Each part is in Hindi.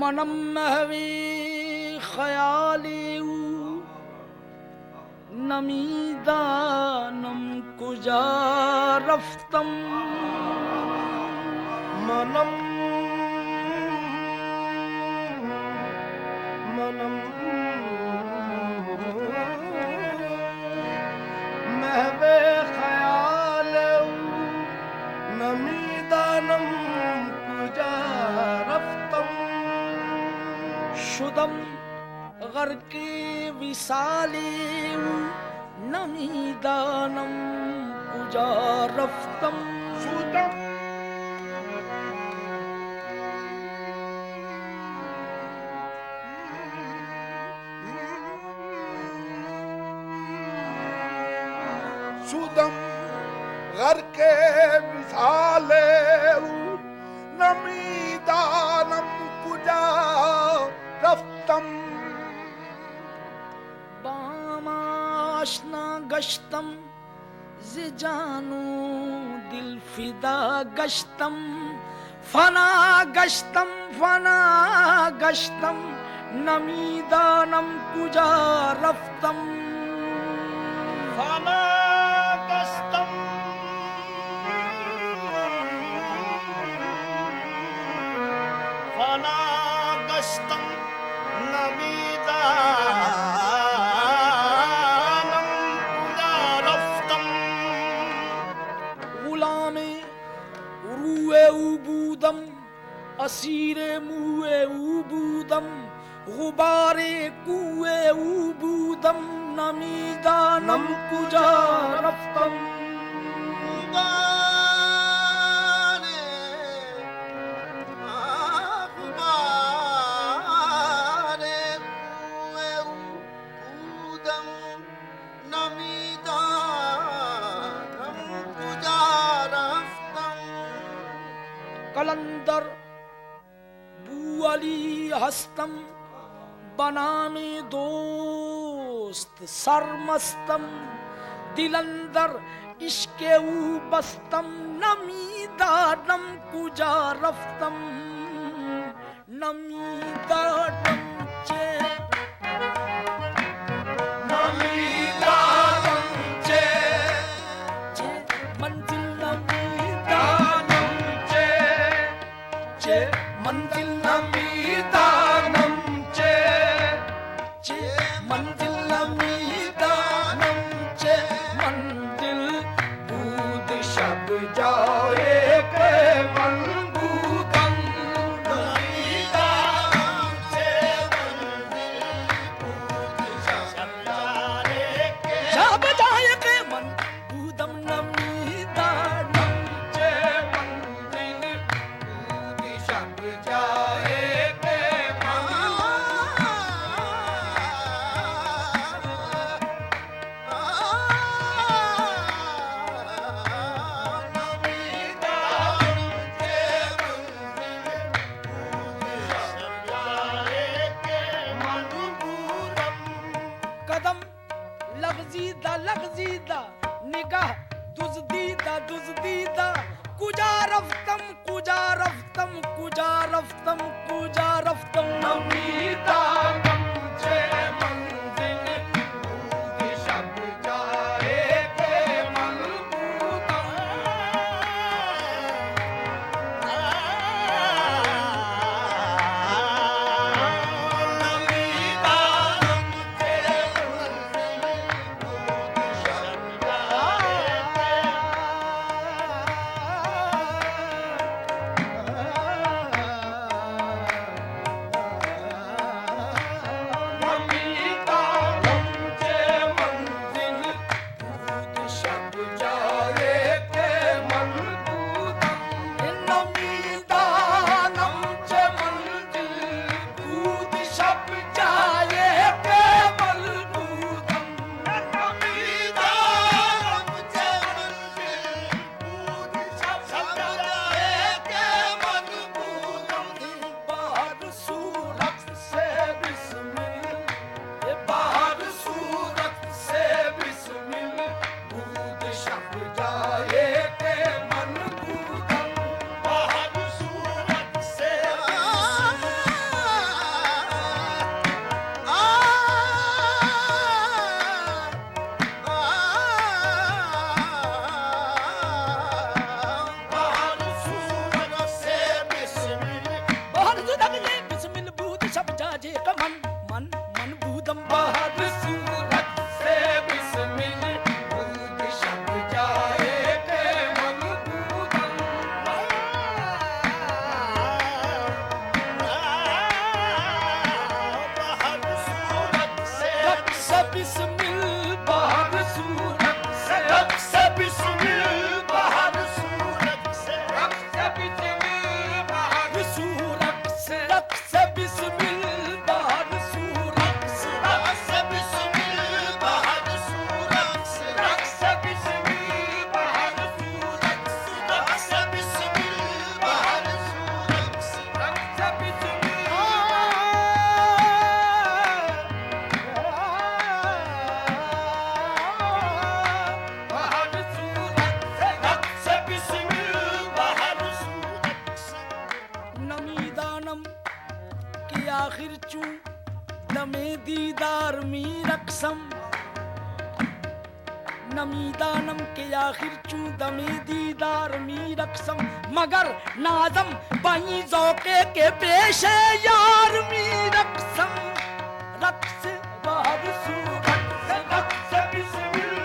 मनम महवी ख्याली नमीदानम कुजा रफ्तम मनम मनम महवे ख्याल नमीदानम कुजा रफ्तम शुदम गर्की विसाली नमीदानम कुजा रफ्तम शुदम शुदम घर के विशाले नमीदानम कुजा रफ्तम बामाशना गश्तम जिजानु दिल फिदा गश्तम फना गश्तम नमीदानम कुजा रफ्तम फना गश्तम फना गश्तम नमीदानम कुजा रफ्तम गुलामे रूए उबूदम असीरे मुए उबूदम गुबारे कुए उबूदम नमीदानम कुजा रफ्तम कलंदर बुअली हस्तम बनामे दोस्त सरमस्तम दिलंदर इश्के बस्तम नमीदानम कुजा रफ्तम नमीदानम चे नमीदानम चे मंजिल नमीदानम चे मंजिल नमीदानम चे मंजिल नमीदानम चे मंजिल बूद शब जाए के मनबूदम नमीदानम चे मंजिल बूद शब जाए के शब जाए के मन बूदम नमीदानम चे मंजिल बूद शब जाए के कदम लगजीदा निगाह दुजदीदा कुजा रफ्तम नमीदानम चे मंजिल बूद शब जाए के मनबूदम नमीदानम चे मंजिल बूद शब जाए नमीदानम चे मंजिल बूद शब जाए के मनबूदम नमीदानम चे मंजिल बूद शब जाए के मनबूदम नमीदानम चे मंजिल बूद शब जाए के मनबूदम बाहर सूरत से बिस्मिल बाहर सूरत से बिस्मिल बूद शब जाए के मनबूदम बाहर सूरत से बिस्मिल दीदार मी रक्सम नमीदानम के आखिर चूदमे दीदार मी रक्सम मगर नाजम बही जौके के पेश यार मी रक्सम रक्स बहर सूरत रक्स बिस्मिल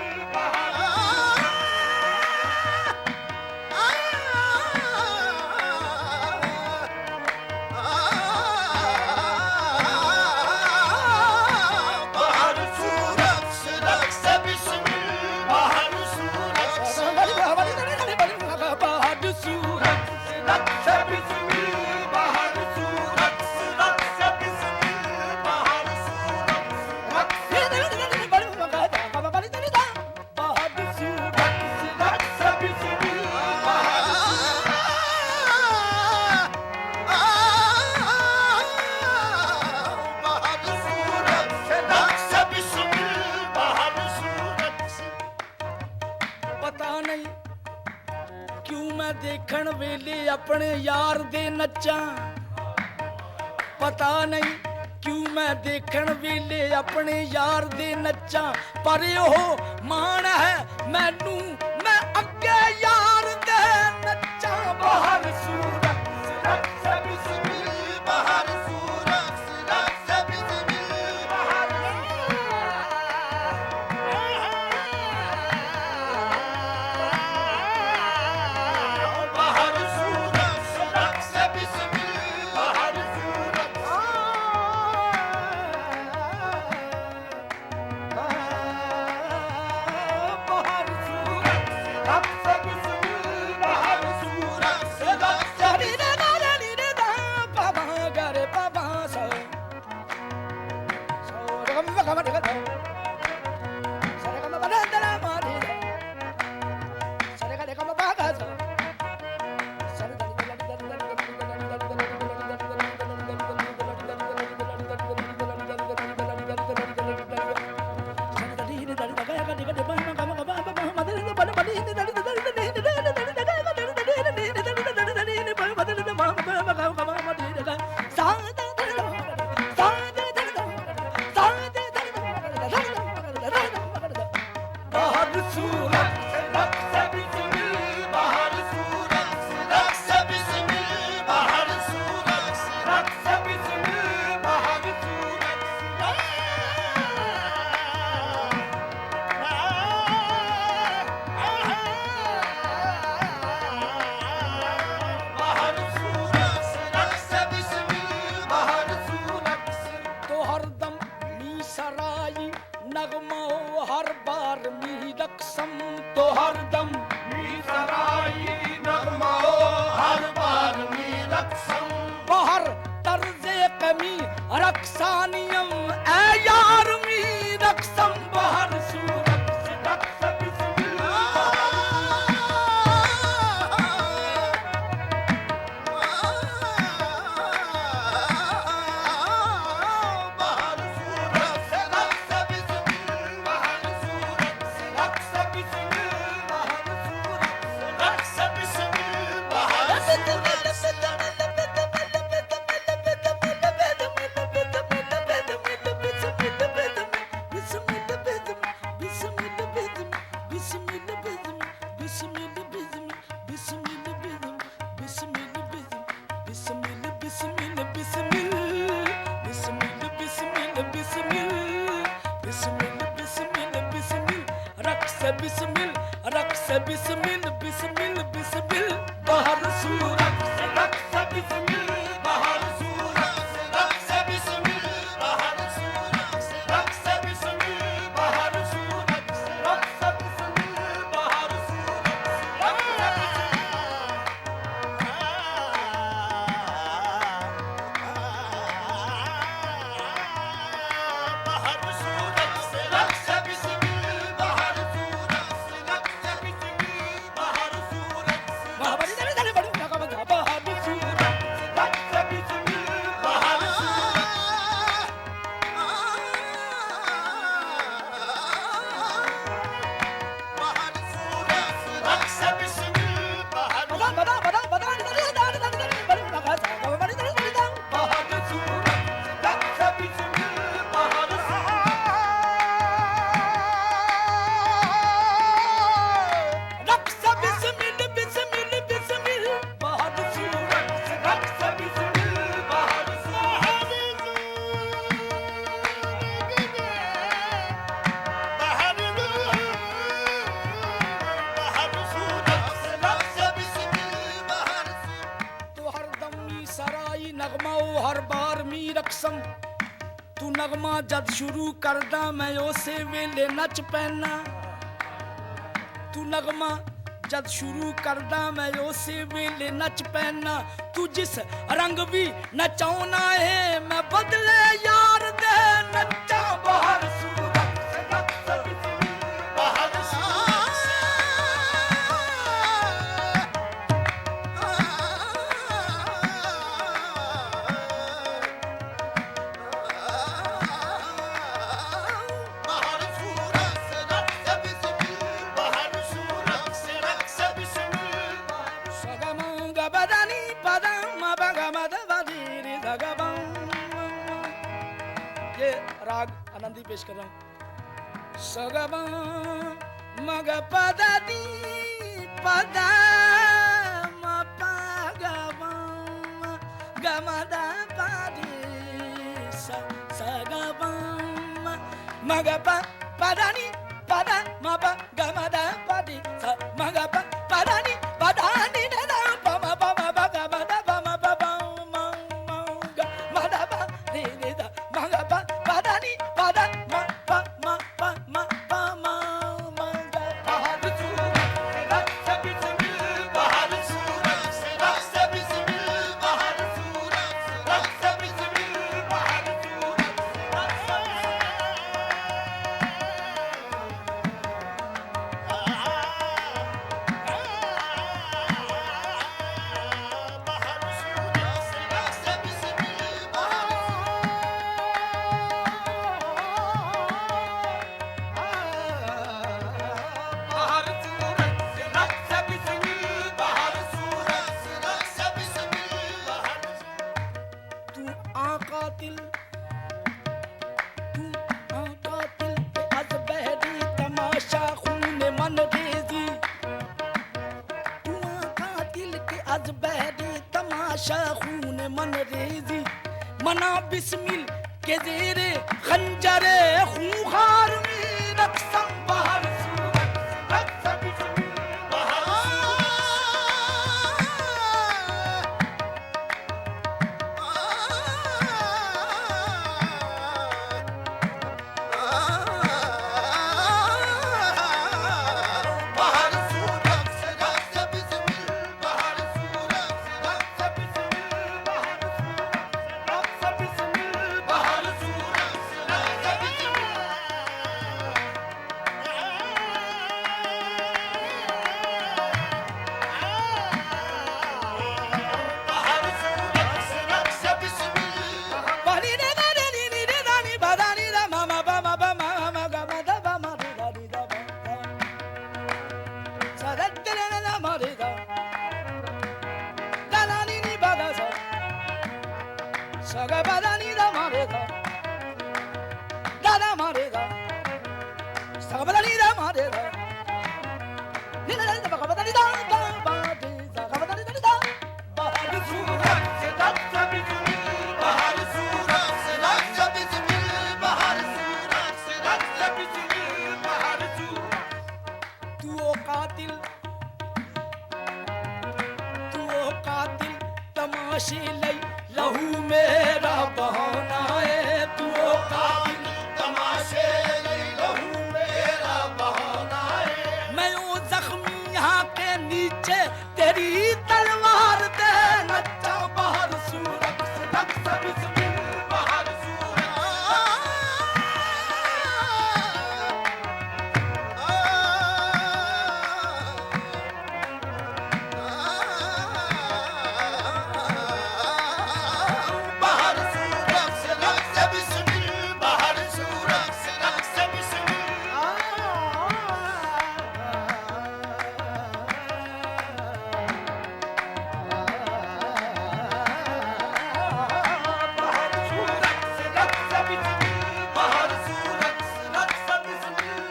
देखण वेले अपने यार दे नच्चा पता नहीं क्यों मैं देखण वेले अपने यार दे नच्चा पर ओह मान है मैनू मैं अगे यार दे नच्चा बाहर सूरत रक्स बिस्मिल बाहर सूरत रक्स बिस्मिल बाहर बिस्मिल रक्स बिस्मिल बिस्मिल बिस्मिल बाहर सूरत रक्स बिस्मिल बाहर सूरत रक्स बिस्मिल बाहर सूरत रक्स बिस्मिल बाहर सूरत रक्स बिस्मिल बाहर रकसम तू नगमा जद शुरू करदा मैं उसे वेले नच पैना तू नगमा जद शुरू करदा मैं उसे वेले नच पैना तू जिस रंग भी नचाउना है मैं बदले यार दे नचा बाहर सूरत से रक्स बिस्मिल बाहर सूरत से ये राग आनंदी पेश कर रहा हूं सगम मग पद दी पद म पगम गमद पदी सगम मग पदनी पद म गमद पदी मग पदनी पदानी द पम पम गमद पम पम मद पदी द मग पदनी पद म म म म बाहर सूरत से रक्स बिस्मिल बाहर सूरत से रक्स बिस्मिल बाहर सूरत से रक्स बिस्मिल बाहर सूरत से बाहर सूरत से रक्स बिस्मिल बाहर सूरत से रक्स बिस्मिल बाहर तू आकातिल के अज बहरी तमाशा खून मन रेजी तू आकातिल के अज बहरी तमाशा खून मन रेजी मना बिस्मिल के जेरे खंजरे खूंखार में रक्सम बाहर सूरत से रक्स बिस्मिल बाहर बाहर सूरत से रक्स बिस्मिल बाहर सूरत से रक्स बिस्मिल बाहर सूरत से रक्स बिस्मिल बाहर सूरत से रक्स बिस्मिल बाहर सूरत से रक्स बिस्मिल बनी रे रे नी नी रे दानी बदानी दा मामा बा मा बा मा मा गा मा दा बा मा रे दा नी दा बा सदत रे रे दा मा रे दा दा ला नी नी बा दा सा सगा बा दा नी दा मा रे दा दा मा रे दा सगा बा दा नी दा मा रे दा नी दा दा बा बा दा नी दा बा बा दे दा गा बा दा नी दा नी दा बाहर सूरत से रक्स बिस्मिल बाहर सूरत से रक्स बिस्मिल बाहर सूरत से रक्स बिस्मिल बाहर सूरत तू ओ कातिल तमाशे लई लहू मेरा बहाना है तू ओ कातिल तमाशे लई लहू मेरा बहाना है मैं ओ जख्मी यहाँ के नीचे तेरी तलवार दे नचा बाहर सूरत से रक्स बिस्मिल बाहर सूरत बाहर सूरत से रक्स बिस्मिल बाहर सूरत से रक्स बिस्मिल बाहर सूरत से रक्स बिस्मिल बाहर सूरत से रक्स बिस्मिल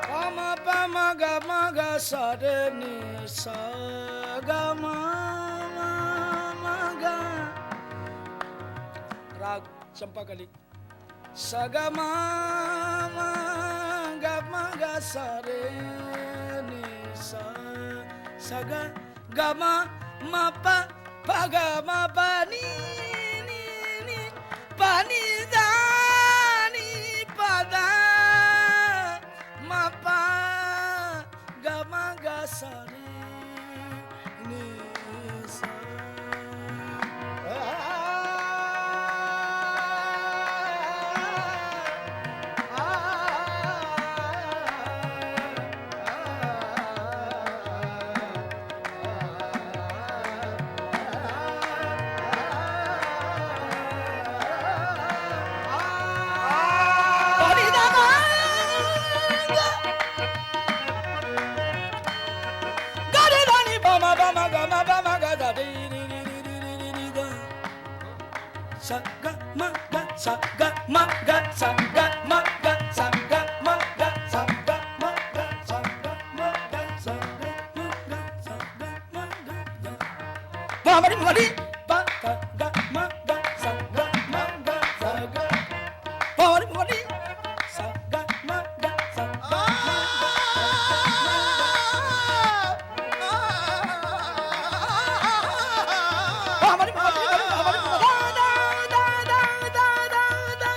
पमा पमा गा मा गा सा रे नी सा गा मा मा गा राग चंपाकली सा गा मा गा सा रे नी सा गा गा मा पा गा मा पा नी नी नी पा Pani dani pada mapa gamaga sari ni sa. Pani dana gare dani bama bama gama bama gada di di di di di di di da. Saga maga saga maga saga maga saga maga saga maga saga maga saga maga saga maga. Bamari bamari baga ga maga saga maga saga. Bamari bamari saga maga saga bamari bamari bamari da da da da da da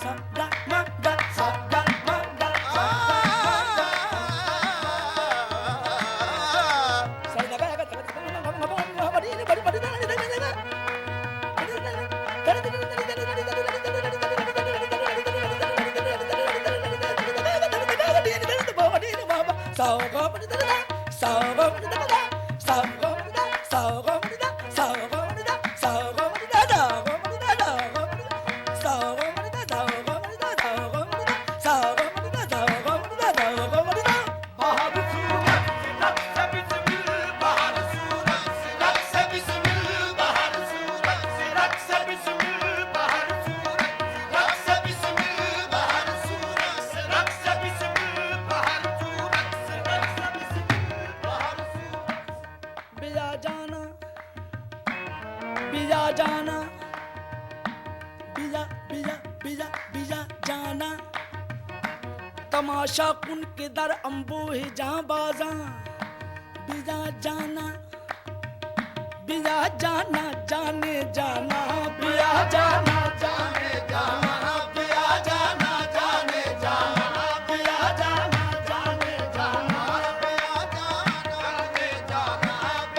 saga maga saga maga saga saga maga बिया जाना बिया बिया बिया बिया जाना तमाशा कुन के दर अम्बो है जहाँ बाजा बिया जाना जाने जाना बिया जाना जाने जाना बिया जाना जाने जाना बिया जाना जाने जाना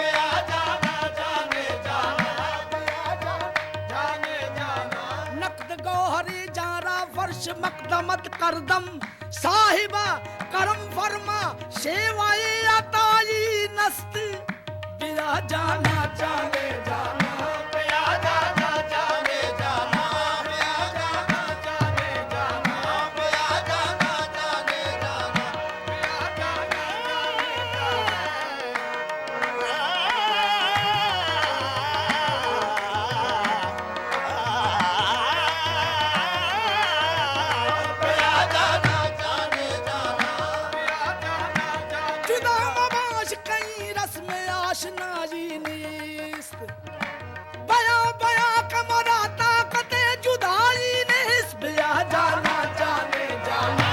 बिया जाना जाने जाना बिया जाना जाने जाना नकद गौहरी जारा फर्श मकदमत करदम साहिबा करम फरमा सेवाए अताई नस्त बिया जाना जाने जाना बिया जाना जाने जाना बिया जाना जाने जाना बिया जाना जाने जाना बिया जाना जाने जाना जुदा मबाश कई रस्म आशनाई निस्त बया बया कमरा ताकत जुदाई निस्त बिया जाना जाने जाना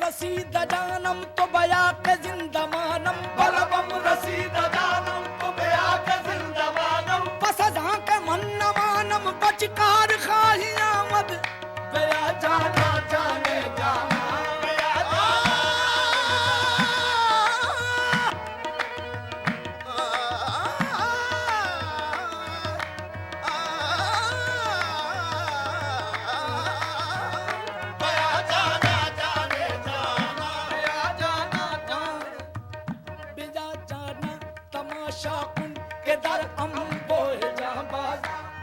रसीद जानम तो बया के जिंदमानम बलबम रसीद जानम तो बया के जिंदमानम बस जहां के मन न मानम बचकार खाही आमद बया जाना जाने जाना बया शाकुन के दर अम्बो जहां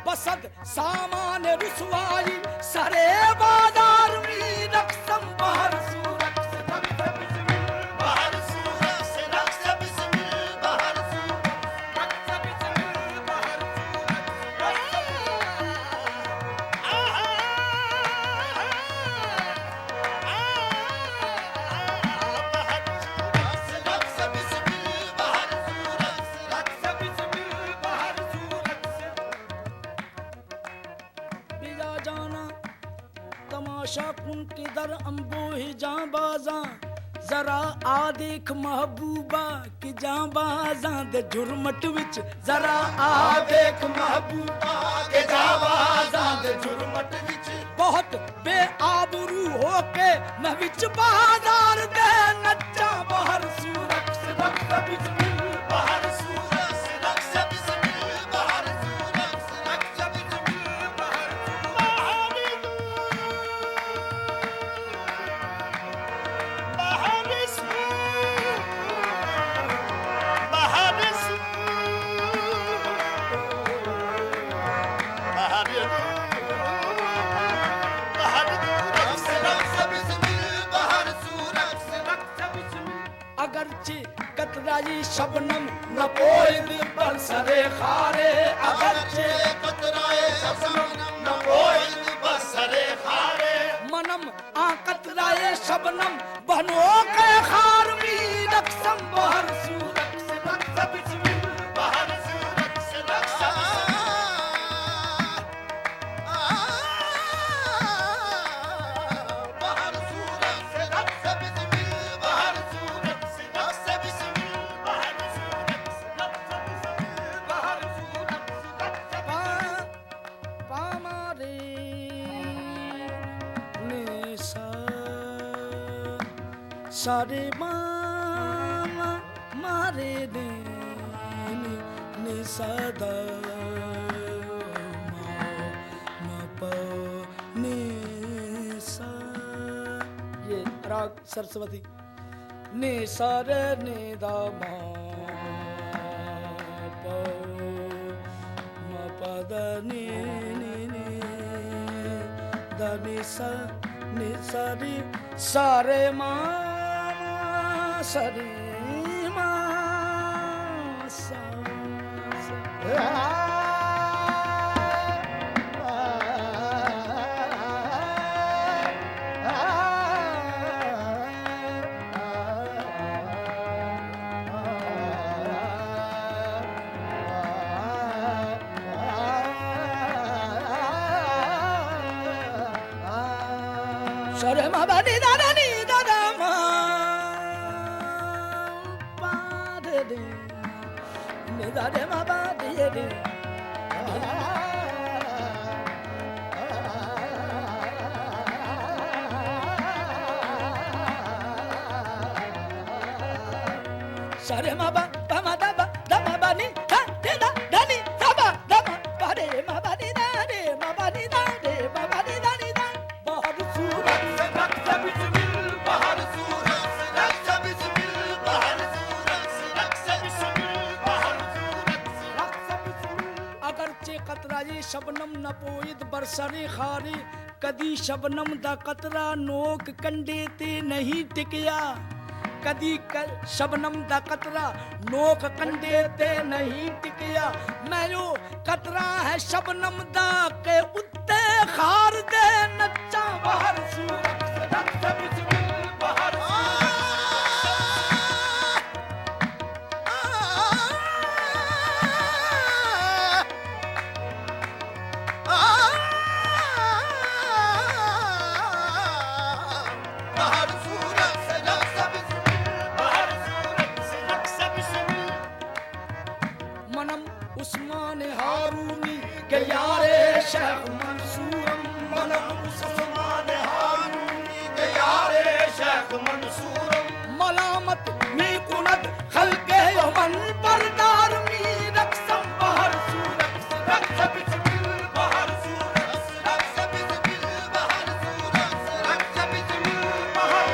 बसद सामान रुसवाई सरे बाजार में रक्सम बहर सूरत से बहर सूरत से रक्स बिस्मिल बहर सूरत रक्स बिस्मिल बहर सूरत तमाशा कुन किधर अम्बो ही जां बाजा जरा आ देख महबूबा कि जां बाजा दे झुरमट विच जरा आ देख महबूबा के जावाज़ां दे झुरमट विच बहुत बेआबरू होके मैं विच बाजार दे नच्चा बाहर सूरत रक्स बिस्मिल बहर सूरत रक्स बिस्मिल बहर सूरत रक्स बिस्मिल बहर अगरचे कतराई शबनम न पोइद बरसरे खारे अगरचे कतराए शबनम न पोइद बरसरे खारे मनम आ कतराए शबनम बनो के खार मी रक्सम बहर सूरत रक्स बिस्मिल बहर सूरत रक्स बहर सूरत रक्स बिस्मिल बहर सूरत रक्स बिस्मिल बहर सूरत रक्स बिस्मिल बहर सूरत पामारे ने सारे मामा मारे ने सदा मा प ने सा ये राग सरस्वती ने सारे ने दा मा प मा प द ने द ने सा ने सारे सारे मा सरे मा सा सरे मा बा नी दा दा मा पा दे नी दा दे मा बा दे सरे मा बा मा दा मा बा नी दा दे दा नी दा मा बा रे मा बा नी दा रे मा बा नी दा रे मा बा नी दा बहुत सूरत रक्स बिस्मिल बहर सूरत रक्स बिस्मिल बहर सूरत रक्स बिस्मिल बहर सूरत रक्स बिस्मिल अगरचे कतराई शबनम न पोइद बरसरे खारे कदी शबनम दा कतरा नोक कंडे ते नहीं टिकिया कदी शबनम दा कतरा नोक कंडे ते नहीं टिकिया मैं जो कतरा है शबनम दा के उत्ते खार दे नच्चा बाहर सूरत रक्स बिस्मिल बहर बहर सूरत रक्स बिस्मिल बहर सूरत रक्स बिस्मिल मनम उस्मान हारूनी के यारे शेख मंसूरम मनम उस्मान हारूनी के यारे शेख मंसूरम मलामत मी कुनत खलके यमन परदार मी रक्सम बहर सूरत रक्स बिस्मिल बहर सूरत रक्स बिस्मिल बहर सूरत रक्स बिस्मिल बहर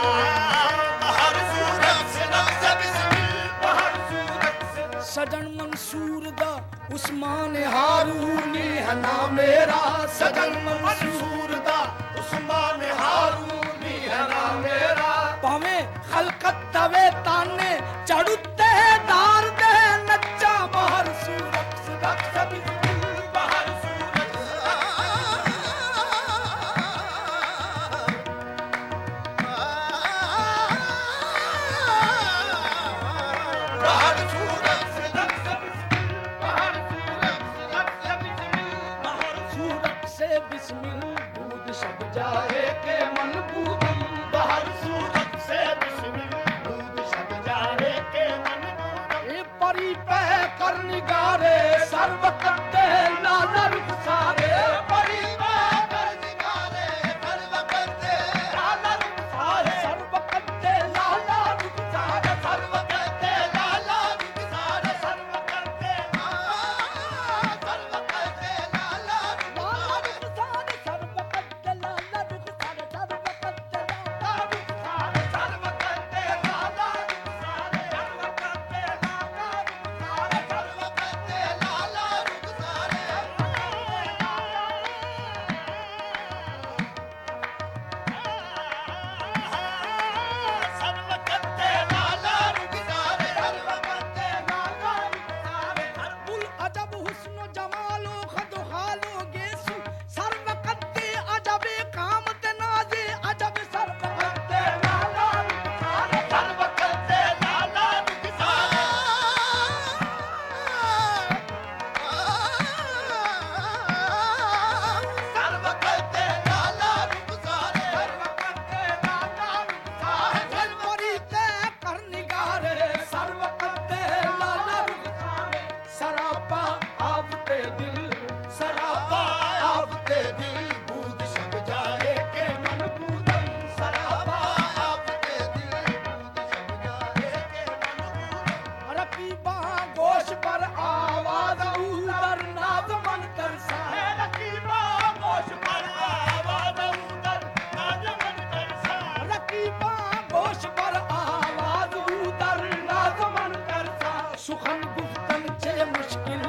बहर सूरत रक्स बिस्मिल बहर सूरत सजन मंसूर दा उस्मान हारूनी है ना मेरा सजन मंसूर दा उस्मान हारूनी है ना मेरा भावे खलकत तवे ताने चढ़ुते दार दे नच्चा बहर सूरत रक्स बिस्मिल बहर सूरत बहर सूरत परी पे कर निगारे सर्व करते लाल रुख सारे परी पे कर निगारे सर्व करते लाल रुख सारे सर्व करते लाल रुख सारे सर्व करते लाल रुख सारे सर्व करते लाल रुख सारे सर्व करते लाल रुख सारे सर्व करते लाल रुख सारे सर्व करते लाल रुख सारे सर्व करते लाल रुख सारे सर्व करते लाल रुख सारे सर्व करते लाल रुख सारे बुल अजब हुस्न जमालो खद खालो गेसु सर्व करते अजब कामत नाजे अजब सर्व करते लाल रुख सारे सर्व करते लाल रुख सारे सर्व करते लाल रुख सारे सर्व करते लाल रुख सारे परी ते कर निगारे सर्व करते लाल रुख सारे सरापा आपते दिल सरापा आपते दिल बूद सब जाए के मन बूदन सरापा आपते दिल बूद सब जाए के मन बूदन रकीबा गोश पर आवाज उदर नाद मन तरसा रकीबा गोश पर आवाज उदर नाद मन तरसा रकीबा गोश पर आवाज उदर नाद मन तरसा सुखन गुफ्तन चे मुश्किल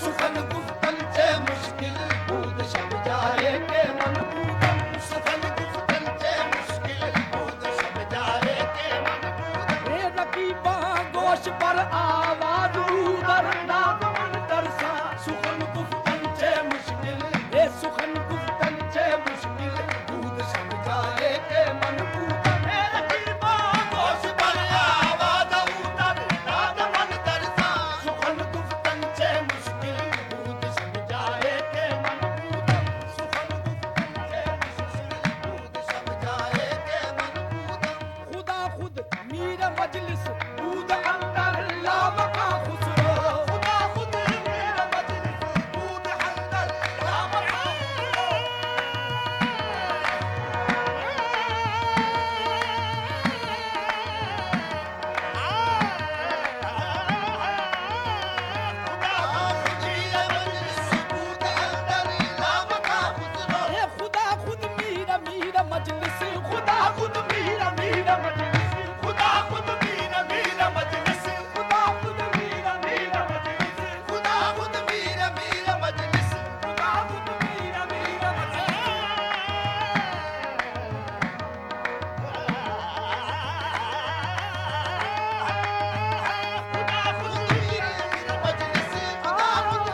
सुखन गुफ्तन चे मुश्किल बूद सब जाए के मन बूदन सुखन गुफ्तन चे मुश्किल बूद सब जाए के मन बूदन रे रकीबा गोश पर आवाज उदर नाद मन तरसा सुखन गुफ्तन चे मुश्किल रे सुखन गुफ्तन चे मुश्किल दूध सब जाए के मन बूदन रकीबा गोश पर आवाज उदर नाद मन तरसा सुखन गुफ्तन चे मुश्किल बूद सब जाए के मन बूदन सुखन गुफ्तन चे मुश्किल बूद सब जाए के मन बूदन खुदा खुद मीर मजलिस दूध अंदर लामका खुसरो खुदा खुद मेरा मजलिस बूद अंदर राम ए खुदा खुद मीर मीर मजलिस खुदा खुद मीर मीर मजलिस खुदा खुद मीरा मीरा मजलिस खुदा खुद मीर मीर मजलिस खुदा खुद मीरा मीरा मजलिस खुदा खुद मीर मीर खुदा खुद मीरा मीरा मजलिस खुदा खुद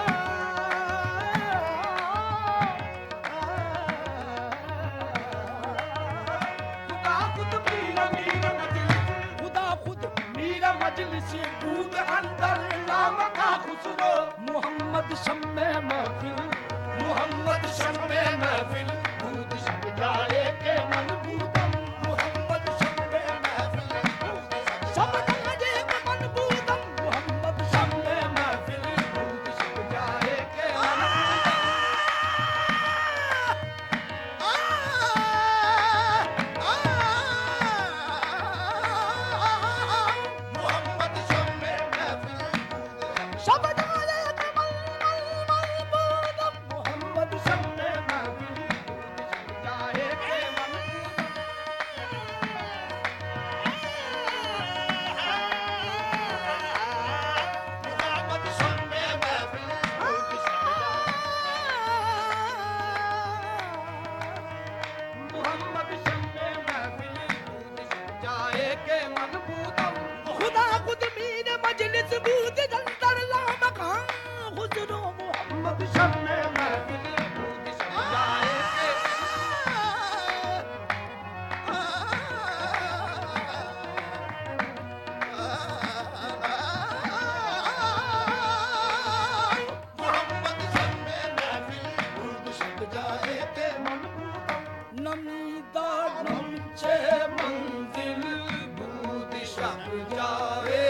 खुदा खुद मीर मीर मजलिस खुदा खुद मीर मजलिस दूध अंदर लामका खुसरो मोहम्मद शम्मे महफिल मोहम्मद शम्मे महफिल बूद सब जाए के मन बूदन मोहम्मद शम्मे महफिल बूद सब सब जाए के मन बूदम मोहम्मद शम्मे महफिल बूद सब जाए के मन मोहम्मद शम्मे महफिल बूद सब जाए के मन बूदम मोहम्मद शम्मे महफिल जाए के मन मोहम्मद शम्मे महफिल बूद मोहम्मद शम्मे महफिल जाए के मन बूदम खुदा खुद मीर मजलिस बूद अंदर लामका खुसरो मोहम्मद शम्मे महफिल बूद सब जाए के मोहम्मद शम्मे महफिल बूद सब जाए के मन बूदम नमीदा नमचे मंजिल बूद सब जाए